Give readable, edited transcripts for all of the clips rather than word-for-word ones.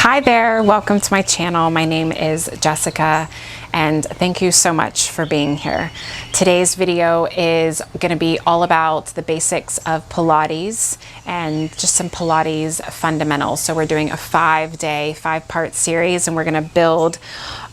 Hi there, welcome to my channel. My name is Jessica and thank you so much for being here. Today's video is going to be all about the basics of Pilates and just some Pilates fundamentals. So we're doing a 5-day, 5-part series and we're going to build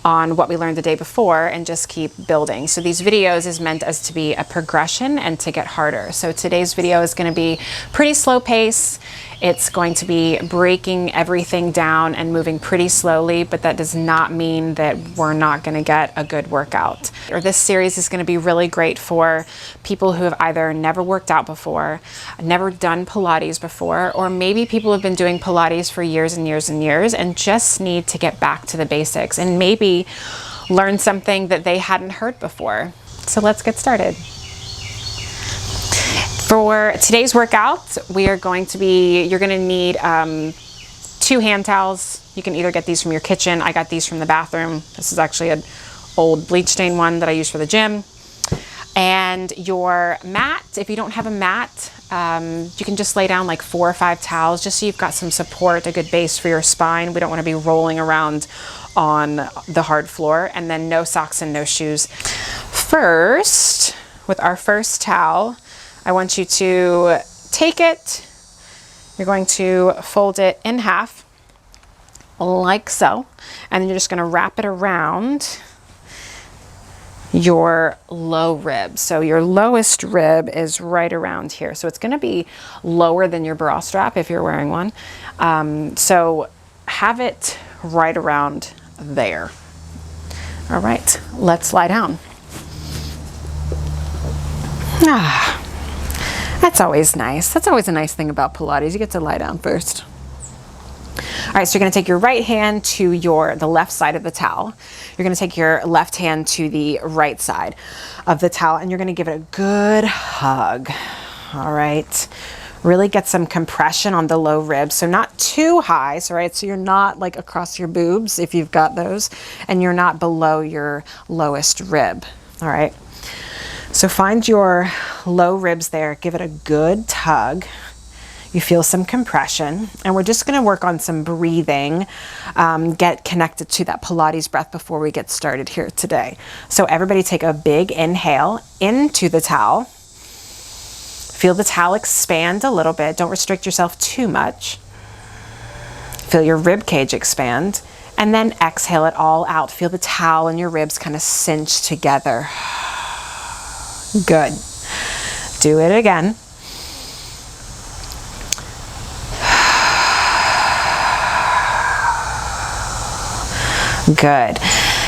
on what we learned the day before and just keep building. So these videos is meant as to be a progression and to get harder. So today's video is going to be pretty slow pace. It's going to be breaking everything down and moving pretty slowly, but that does not mean that we're not going to get a good workout. Or this series is going to be really great for people who have either never worked out before, never done Pilates before, or maybe people who have been doing Pilates for years and years and years and just need to get back to the basics and maybe learn something that they hadn't heard before. So let's get started. For today's workout, you're going to need 2 hand towels. You can either get these from your kitchen. I got these from the bathroom. This is actually an old bleach stain one that I use for the gym. And your mat, if you don't have a mat, you can just lay down like 4 or 5 towels just so you've got some support, a good base for your spine. We don't want to be rolling around on the hard floor. And then no socks and no shoes. First, with our first towel, I want you to take it, you're going to fold it in half, like so, and then you're just gonna wrap it around your low rib. So your lowest rib is right around here. So it's gonna be lower than your bra strap if you're wearing one. So have it right around there. All right, let's lie down. That's always nice. That's always a nice thing about Pilates. You get to lie down first. All right, so you're gonna take your right hand to the left side of the towel. You're gonna take your left hand to the right side of the towel and you're gonna give it a good hug. All right, really get some compression on the low ribs. So not too high, so you're not like across your boobs if you've got those, and you're not below your lowest rib, all right? So find your low ribs there, give it a good tug. You feel some compression, and we're just gonna work on some breathing, get connected to that Pilates breath before we get started here today. So everybody take a big inhale into the towel. Feel the towel expand a little bit. Don't restrict yourself too much. Feel your rib cage expand, and then exhale it all out. Feel the towel and your ribs kind of cinch together. Good. Do it again. Good.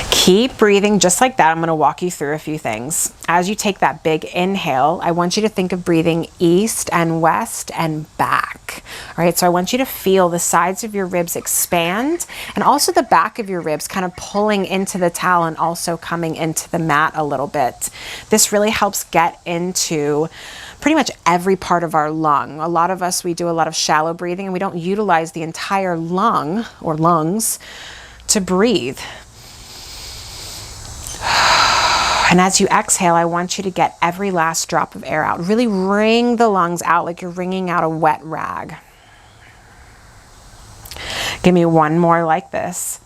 Keep breathing just like that. I'm going to walk you through a few things. As you take that big inhale, I want you to think of breathing east and west and back. All right, so I want you to feel the sides of your ribs expand and also the back of your ribs kind of pulling into the towel and also coming into the mat a little bit. This really helps get into pretty much every part of our lung. A lot of us, we do a lot of shallow breathing and we don't utilize the entire lung or lungs to breathe. And as you exhale, I want you to get every last drop of air out. Really wring the lungs out like you're wringing out a wet rag. Give me one more like this.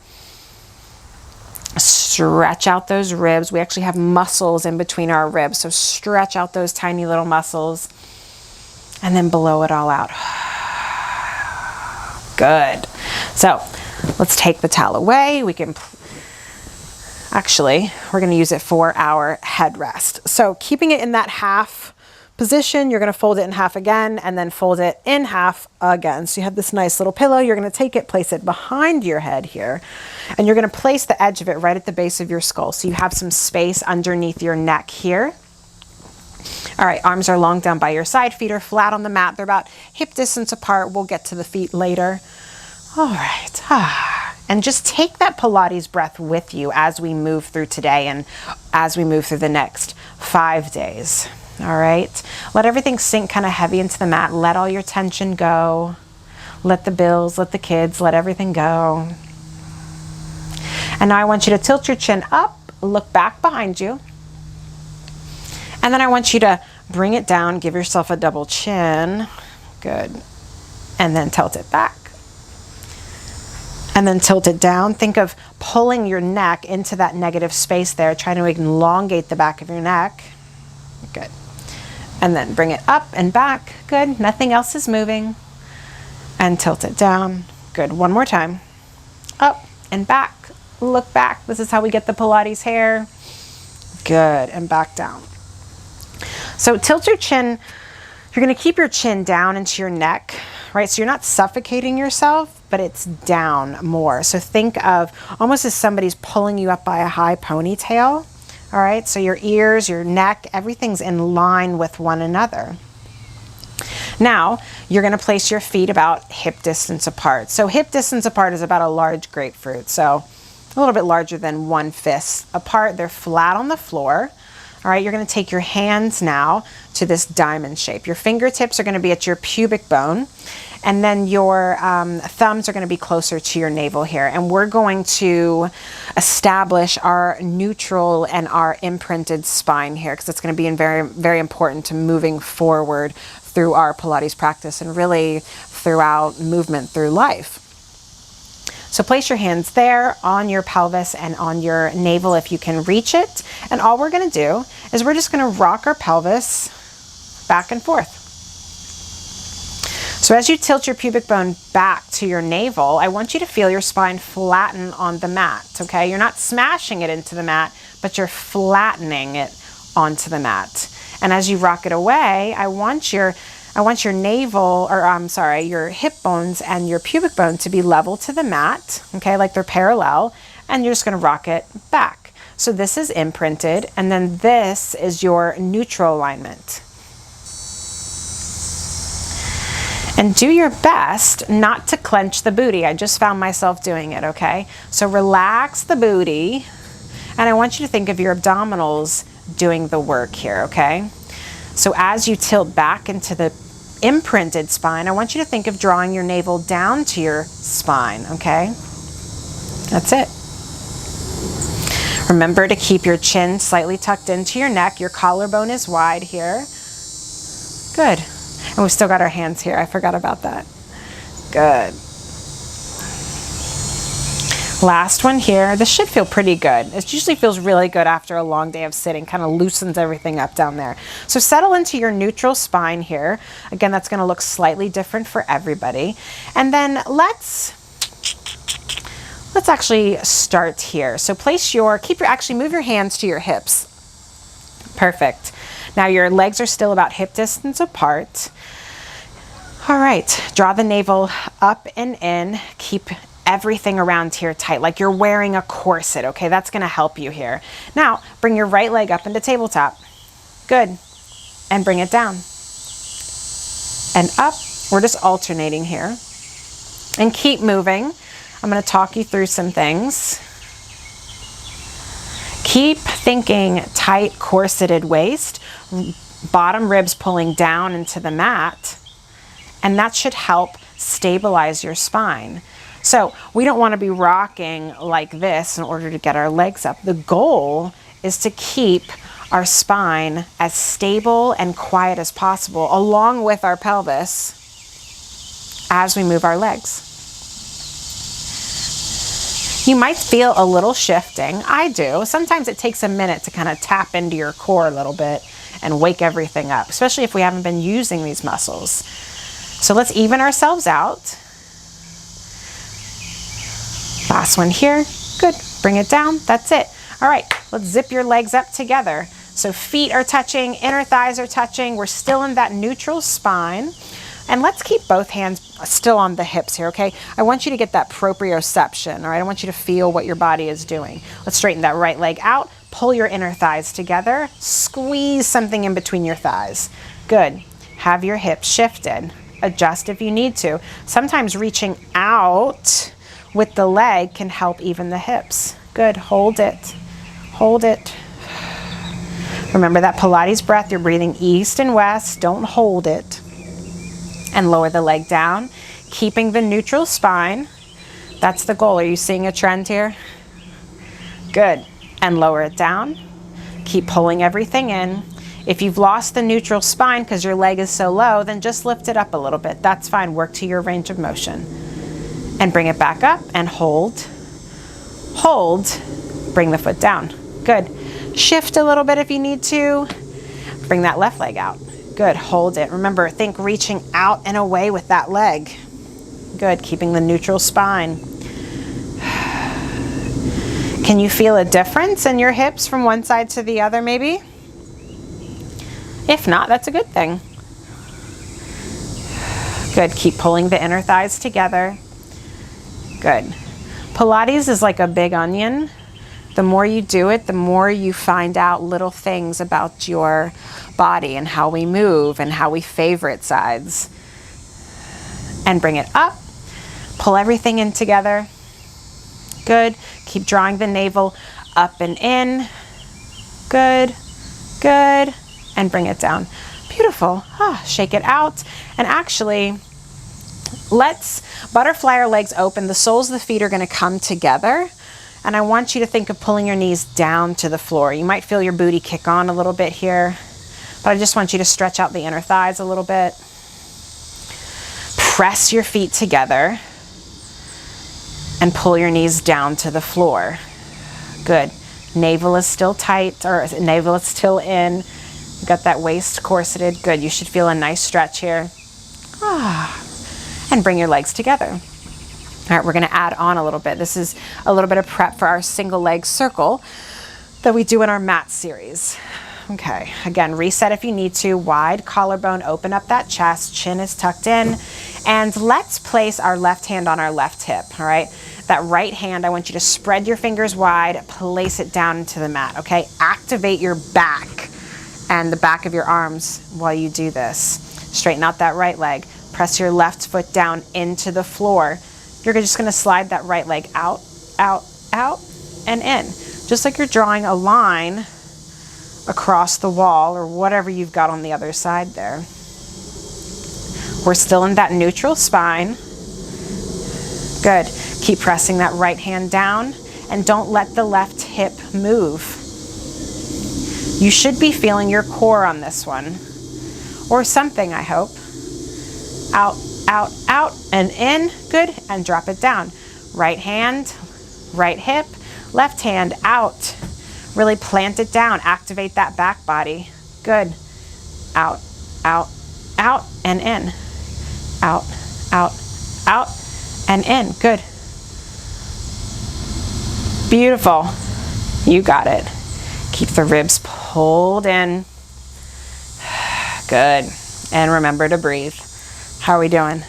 Stretch out those ribs. We actually have muscles in between our ribs, so stretch out those tiny little muscles and then blow it all out. Good. So let's take the towel away. Actually, we're going to use it for our headrest. So keeping it in that half position, you're going to fold it in half again and then fold it in half again. So you have this nice little pillow. You're going to take it, place it behind your head here, and you're going to place the edge of it right at the base of your skull. So you have some space underneath your neck here. All right, arms are long down by your side, feet are flat on the mat. They're about hip distance apart. We'll get to the feet later. All right. And just take that Pilates breath with you as we move through today and as we move through the next 5 days. All right. Let everything sink kind of heavy into the mat. Let all your tension go. Let the bills, let the kids, let everything go. And now I want you to tilt your chin up, look back behind you. And then I want you to bring it down, give yourself a double chin. Good. And then tilt it back. And then tilt it down. Think of pulling your neck into that negative space there, trying to elongate the back of your neck. Good. And then bring it up and back. Good. Nothing else is moving. And tilt it down. Good. One more time. Up and back. Look back. This is how we get the Pilates hair. Good. And back down. So tilt your chin. You're going to keep your chin down into your neck, right? So you're not suffocating yourself, but it's down more. So think of almost as somebody's pulling you up by a high ponytail. All right, so your ears, your neck, everything's in line with one another. Now, you're gonna place your feet about hip distance apart. So hip distance apart is about a large grapefruit. So a little bit larger than one fist apart. They're flat on the floor. All right, you're gonna take your hands now to this diamond shape. Your fingertips are gonna be at your pubic bone, and then your thumbs are gonna be closer to your navel here. And we're going to establish our neutral and our imprinted spine here, because it's gonna be very, very important to moving forward through our Pilates practice and really throughout movement through life. So place your hands there on your pelvis and on your navel if you can reach it. And all we're gonna do is we're just gonna rock our pelvis back and forth. So as you tilt your pubic bone back to your navel, I want you to feel your spine flatten on the mat, okay? You're not smashing it into the mat, but you're flattening it onto the mat. And as you rock it away, I want your navel, or I'm sorry, your hip bones and your pubic bone to be level to the mat, okay, like they're parallel, and you're just gonna rock it back. So this is imprinted, and then this is your neutral alignment. And do your best not to clench the booty. I just found myself doing it, okay? So relax the booty, and I want you to think of your abdominals doing the work here, okay? So as you tilt back into the imprinted spine, I want you to think of drawing your navel down to your spine, okay? That's it. Remember to keep your chin slightly tucked into your neck. Your collarbone is wide here. Good. And we've still got our hands here. I forgot about that. Good. Last one here. This should feel pretty good. It usually feels really good after a long day of sitting, kind of loosens everything up down there. So settle into your neutral spine here. Again, that's going to look slightly different for everybody. And then let's actually start here. So actually move your hands to your hips. Perfect. Now your legs are still about hip distance apart. All right, draw the navel up and in. Keep everything around here tight, like you're wearing a corset, okay? That's gonna help you here. Now, bring your right leg up into tabletop. Good, and bring it down. And up, we're just alternating here. And keep moving. I'm gonna talk you through some things. Keep thinking tight corseted waist, bottom ribs pulling down into the mat, and that should help stabilize your spine. So we don't want to be rocking like this in order to get our legs up. The goal is to keep our spine as stable and quiet as possible, along with our pelvis as we move our legs. You might feel a little shifting. I do. Sometimes it takes a minute to kind of tap into your core a little bit and wake everything up, especially if we haven't been using these muscles. So let's even ourselves out. Last one here. Good. Bring it down. That's it. All right. Let's zip your legs up together. So feet are touching, inner thighs are touching. We're still in that neutral spine. And let's keep both hands still on the hips here, okay? I want you to get that proprioception, all right? I want you to feel what your body is doing. Let's straighten that right leg out. Pull your inner thighs together. Squeeze something in between your thighs. Good. Have your hips shifted. Adjust if you need to. Sometimes reaching out with the leg can help even the hips. Good. Hold it. Hold it. Remember that Pilates breath. You're breathing east and west. Don't hold it. And lower the leg down, keeping the neutral spine. That's the goal. Are you seeing a trend here? Good. And lower it down. Keep pulling everything in. If you've lost the neutral spine because your leg is so low, then just lift it up a little bit. That's fine. Work to your range of motion. and bring it back up and hold, hold, bring the foot down. Good. Shift a little bit if you need to. Bring that left leg out. Good, hold it. Remember, think reaching out and away with that leg. Good, keeping the neutral spine. Can you feel a difference in your hips from one side to the other maybe? If not, that's a good thing. Good, keep pulling the inner thighs together. Good. Pilates is like a big onion. The more you do it, the more you find out little things about your body and how we move and how we favorite sides. And bring it up. Pull everything in together. Good. Keep drawing the navel up and in. Good. Good. And bring it down. Beautiful. Shake it out. And actually, let's butterfly our legs open. The soles of the feet are going to come together. And I want you to think of pulling your knees down to the floor. You might feel your booty kick on a little bit here, but I just want you to stretch out the inner thighs a little bit. Press your feet together and pull your knees down to the floor. Good. Navel is still tight, or navel is still in. You got that waist corseted. Good. You should feel a nice stretch here. And bring your legs together. All right, we're going to add on a little bit. This is a little bit of prep for our single leg circle that we do in our mat series. Okay, again, reset if you need to. Wide collarbone, open up that chest, chin is tucked in. And let's place our left hand on our left hip, all right? That right hand, I want you to spread your fingers wide, place it down into the mat, okay? Activate your back and the back of your arms while you do this. Straighten out that right leg. Press your left foot down into the floor. You're just going to slide that right leg out, out, out, and in. Just like you're drawing a line across the wall or whatever you've got on the other side there. We're still in that neutral spine. Good. Keep pressing that right hand down and don't let the left hip move. You should be feeling your core on this one. Or something, I hope. Out, out, out, and in. Good. And drop it down. Right hand, right hip, left hand out. Really plant it down. Activate that back body. Good. Out, out, out, and in. Out, out, out, and in. Good. Beautiful. You got it. Keep the ribs pulled in. Good. And remember to breathe. How are we doing?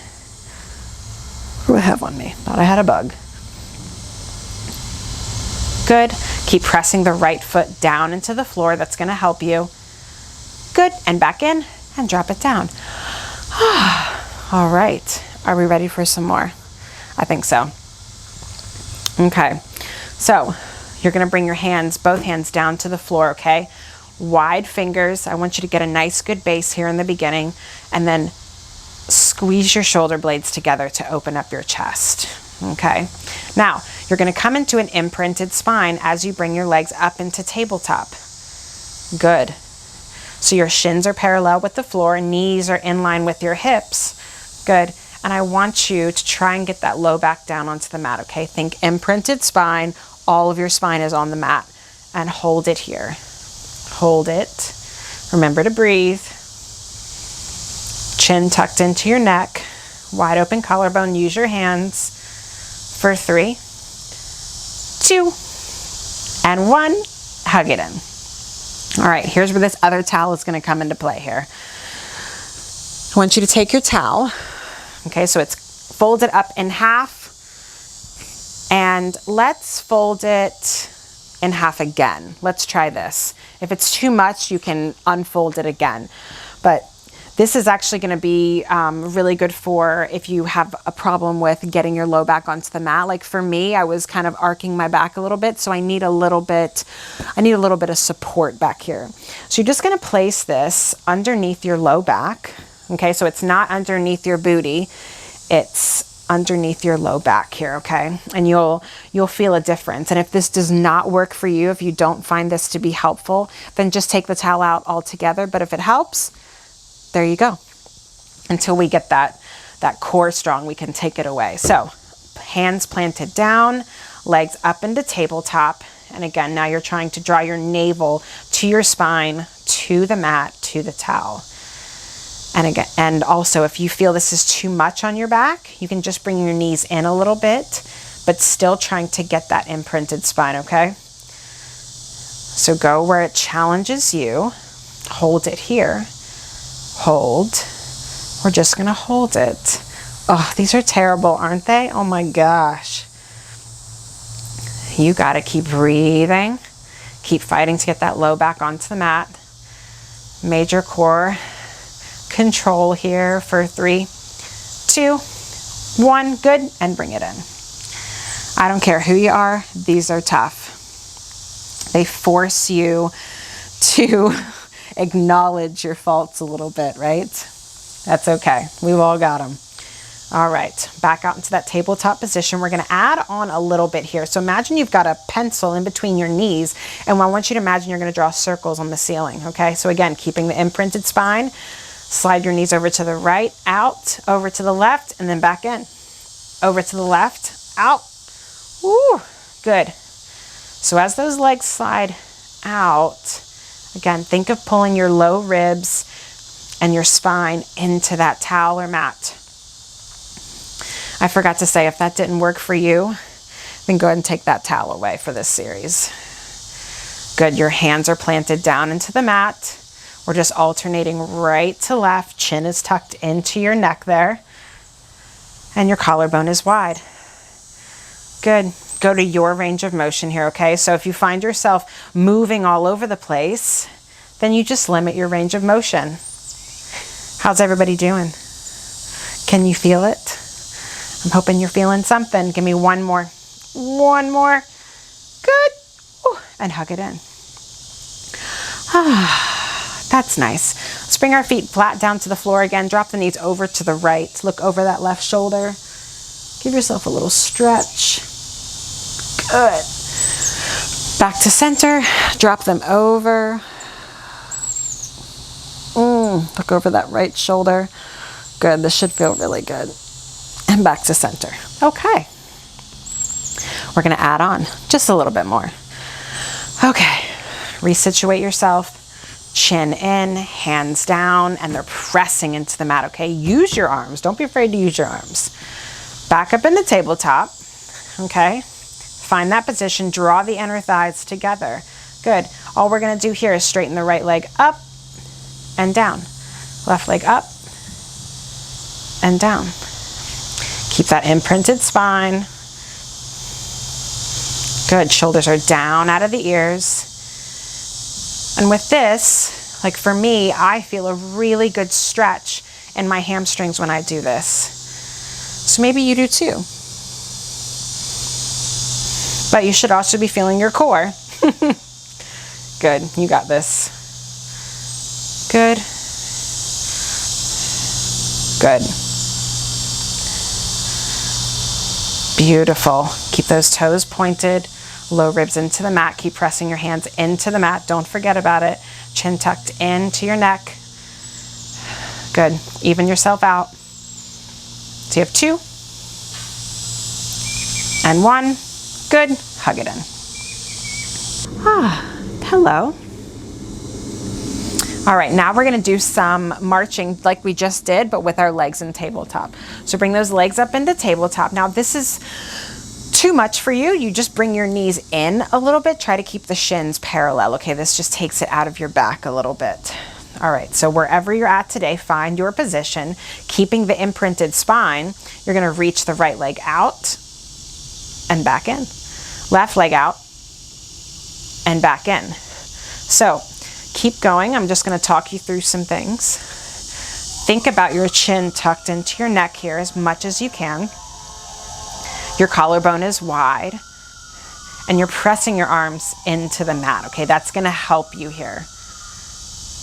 What do I have on me? Thought I had a bug. Good. Keep pressing the right foot down into the floor. That's going to help you. Good. And back in and drop it down. All right. Are we ready for some more? I think so. Okay. So you're going to bring your hands, both hands down to the floor, okay? Wide fingers. I want you to get a nice good base here in the beginning, and then squeeze your shoulder blades together to open up your chest, okay? Now, you're going to come into an imprinted spine as you bring your legs up into tabletop. Good. So your shins are parallel with the floor, knees are in line with your hips. Good. And I want you to try and get that low back down onto the mat, okay? Think imprinted spine. All of your spine is on the mat. And hold it here. Hold it. Remember to breathe. Chin tucked into your neck. Wide open collarbone. Use your hands for 3, 2, and 1. Hug it in. All right, here's where this other towel is going to come into play here. I want you to take your towel. Okay, so it's folded up in half. And let's fold it in half again. Let's try this. If it's too much, you can unfold it again. But this is actually going to be really good for if you have a problem with getting your low back onto the mat. Like for me, I was kind of arcing my back a little bit, so I need a little bit of support back here. So you're just going to place this underneath your low back. Okay, so it's not underneath your booty, it's underneath your low back here, okay? And you'll feel a difference. And if this does not work for you, if you don't find this to be helpful, then just take the towel out altogether. But if it helps, there you go. Until we get that core strong, we can take it away. So hands planted down, legs up into tabletop. And again, now you're trying to draw your navel to your spine, to the mat, to the towel. And again, and also if you feel this is too much on your back, you can just bring your knees in a little bit, but still trying to get that imprinted spine, okay? So go where it challenges you. Hold it here. Hold. We're just gonna hold it. Oh, these are terrible, aren't they? Oh my gosh. You gotta keep breathing. Keep fighting to get that low back onto the mat. Major core control here for 3, 2, 1. Good, and bring it in. I don't care who you are, these are tough. They force you to acknowledge your faults a little bit, right? That's okay, we've all got them. All right, back out into that tabletop position. We're gonna add on a little bit here. So imagine you've got a pencil in between your knees, and I want you to imagine you're gonna draw circles on the ceiling, okay? So again, keeping the imprinted spine, slide your knees over to the right, out, over to the left, and then back in. Over to the left, out. Woo, good. So as those legs slide out, again, think of pulling your low ribs and your spine into that towel or mat. I forgot to say, if that didn't work for you, then go ahead and take that towel away for this series. Good, your hands are planted down into the mat. We're just alternating right to left. Chin is tucked into your neck there. And your collarbone is wide. Good. Go to your range of motion here, okay? So if you find yourself moving all over the place, then you just limit your range of motion. How's everybody doing? Can you feel it? I'm hoping you're feeling something. Give me one more. One more. Good. Ooh, and hug it in. Ah, that's nice. Let's bring our feet flat down to the floor again. Drop the knees over to the right. Look over that left shoulder. Give yourself a little stretch. Good. Back to center. Drop them over. Look over that right shoulder. Good. This should feel really good. And back to center. Okay. We're going to add on just a little bit more. Okay. Resituate yourself. Chin in, hands down, and they're pressing into the mat, okay? Use your arms. Don't be afraid to use your arms. Back up in the tabletop, okay? Find that position. Draw the inner thighs together. Good. All we're going to do here is straighten the right leg up and down. Left leg up and down. Keep that imprinted spine. Good. Shoulders are down out of the ears. And with this, like for me, I feel a really good stretch in my hamstrings when I do this. So maybe you do too. But you should also be feeling your core. Good. You got this. Good. Good. Beautiful. Keep those toes pointed, low ribs into the mat. Keep pressing your hands into the mat. Don't forget about it. Chin tucked into your neck. Good. Even yourself out. So you have 2 and 1. Good. Hug it in. Hello. All right, now we're gonna do some marching like we just did, but with our legs in tabletop. So bring those legs up into tabletop. Now this is too much for you. You just bring your knees in a little bit. Try to keep the shins parallel. Okay, this just takes it out of your back a little bit. All right, so wherever you're at today, find your position. Keeping the imprinted spine, you're gonna reach the right leg out and back in. Left leg out and back in. So keep going. I'm just going to talk you through some things. Think about your chin tucked into your neck here as much as you can. Your collarbone is wide and you're pressing your arms into the mat. Okay, that's going to help you here.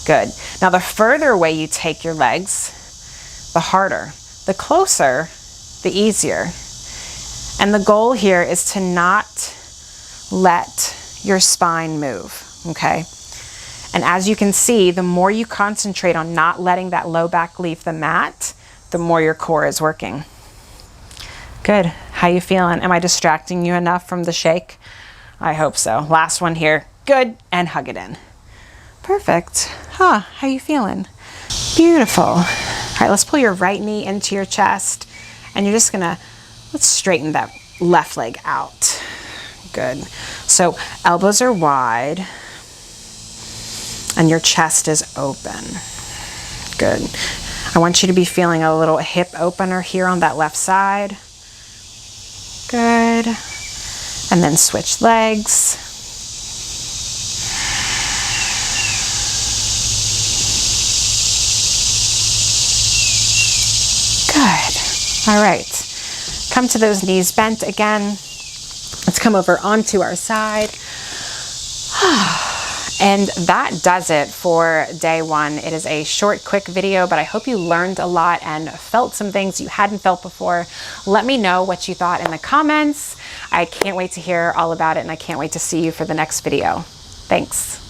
Good. Now the further away you take your legs, the harder. The closer, the easier. And the goal here is to not let your spine move, okay? And as you can see, the more you concentrate on not letting that low back leave the mat, the more your core is working. Good. How you feeling? Am I distracting you enough from the shake? I hope so. Last one here. Good. And hug it in. Perfect. Huh, how you feeling? Beautiful. All right, let's pull your right knee into your chest, and you're just gonna, let's straighten that left leg out. Good. So elbows are wide, and your chest is open. Good. I want you to be feeling a little hip opener here on that left side. Good. And then switch legs. Good. All right. Come to those knees bent again. Let's come over onto our side. And that does it for day one. It is a short, quick video, but I hope you learned a lot and felt some things you hadn't felt before. Let me know what you thought in the comments. I can't wait to hear all about it, and I can't wait to see you for the next video. Thanks.